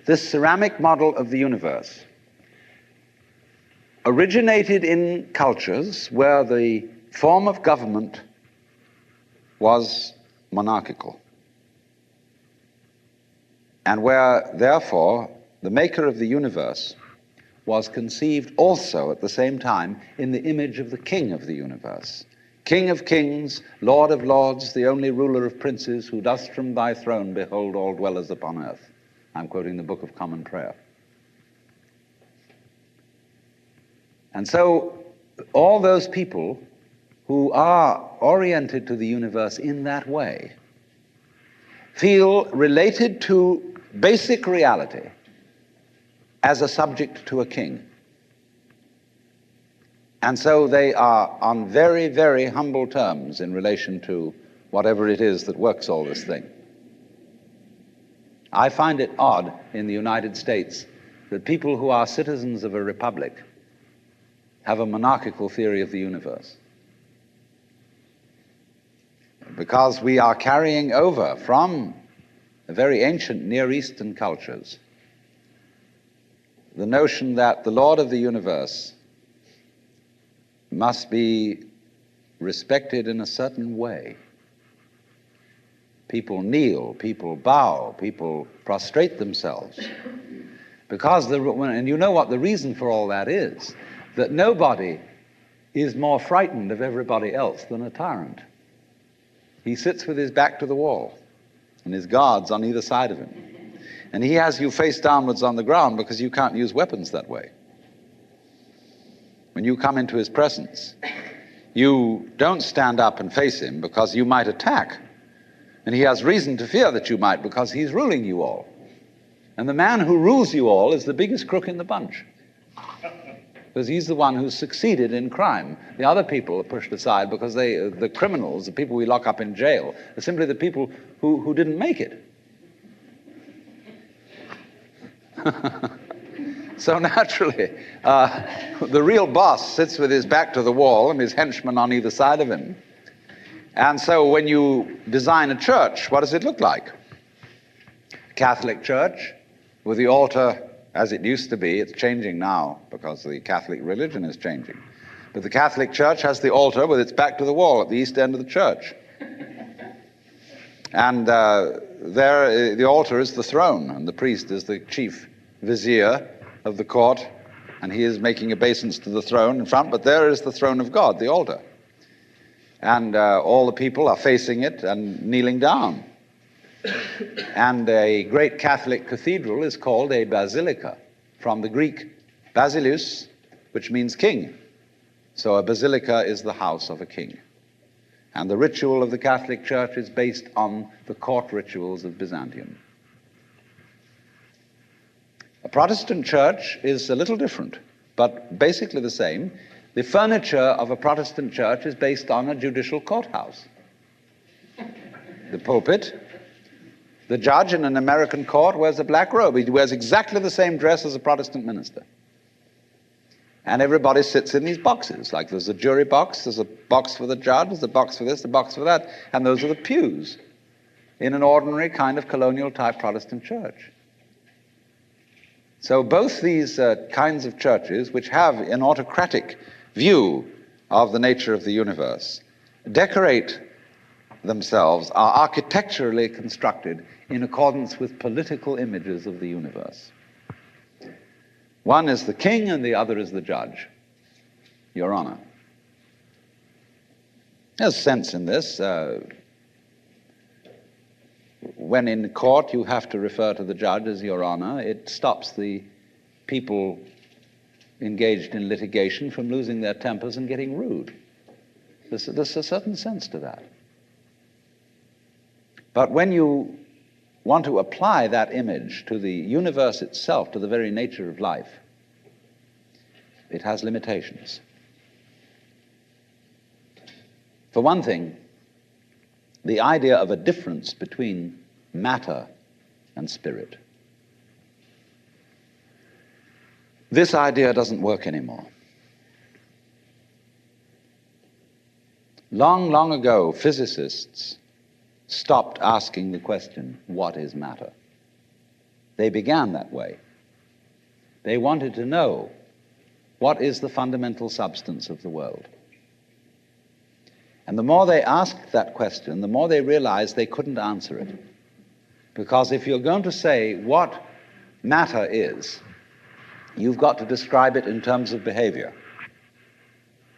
This ceramic model of the universe originated in cultures where the form of government was monarchical, and where, therefore, the maker of the universe was conceived also at the same time in the image of the king of the universe. King of kings, Lord of lords, the only ruler of princes, who dost from thy throne behold all dwellers upon earth. I'm quoting the Book of Common Prayer. And so all those people who are oriented to the universe in that way feel related to basic reality as a subject to a king. And so they are on very, very humble terms in relation to whatever it is that works all this thing. I find it odd in the United States that people who are citizens of a republic have a monarchical theory of the universe, because we are carrying over from the very ancient Near Eastern cultures the notion that the Lord of the universe must be respected in a certain way. People kneel, people bow, people prostrate themselves. Because, and you know what the reason for all that is, that nobody is more frightened of everybody else than a tyrant. He sits with his back to the wall, and his guards on either side of him. And he has you face downwards on the ground because you can't use weapons that way. When you come into his presence, you don't stand up and face him because you might attack. And he has reason to fear that you might, because he's ruling you all. And the man who rules you all is the biggest crook in the bunch, because he's the one who's succeeded in crime. The other people are pushed aside because the criminals, the people we lock up in jail, are simply the people who didn't make it. So naturally, the real boss sits with his back to the wall and his henchmen on either side of him. And so when you design a church, what does it look like? Catholic church with the altar as it used to be. It's changing now because the Catholic religion is changing. But the Catholic church has the altar with its back to the wall at the east end of the church. And there, the altar is the throne, and the priest is the chief vizier of the court, and he is making obeisance to the throne in front, but there is the throne of God, the altar. And all the people are facing it and kneeling down. And a great Catholic cathedral is called a basilica, from the Greek basileus, which means king. So a basilica is the house of a king. And the ritual of the Catholic Church is based on the court rituals of Byzantium. A Protestant church is a little different, but basically the same. The furniture of a Protestant church is based on a judicial courthouse. The pulpit. The judge in an American court wears a black robe. He wears exactly the same dress as a Protestant minister. And everybody sits in these boxes. Like there's a jury box, there's a box for the judge, there's a box for this, a box for that, and those are the pews in an ordinary kind of colonial type Protestant church. So both these kinds of churches, which have an autocratic view of the nature of the universe, decorate themselves, are architecturally constructed in accordance with political images of the universe. One is the king and the other is the judge, Your Honor. There's sense in this. When in court you have to refer to the judge as Your Honor, it stops the people engaged in litigation from losing their tempers and getting rude. There's a certain sense to that. But when you want to apply that image to the universe itself, to the very nature of life, it has limitations. For one thing, the idea of a difference between matter and spirit. This idea doesn't work anymore. Long, long ago, physicists stopped asking the question, what is matter? They began that way. They wanted to know, what is the fundamental substance of the world? And the more they asked that question, the more they realized they couldn't answer it. Because if you're going to say what matter is, you've got to describe it in terms of behavior.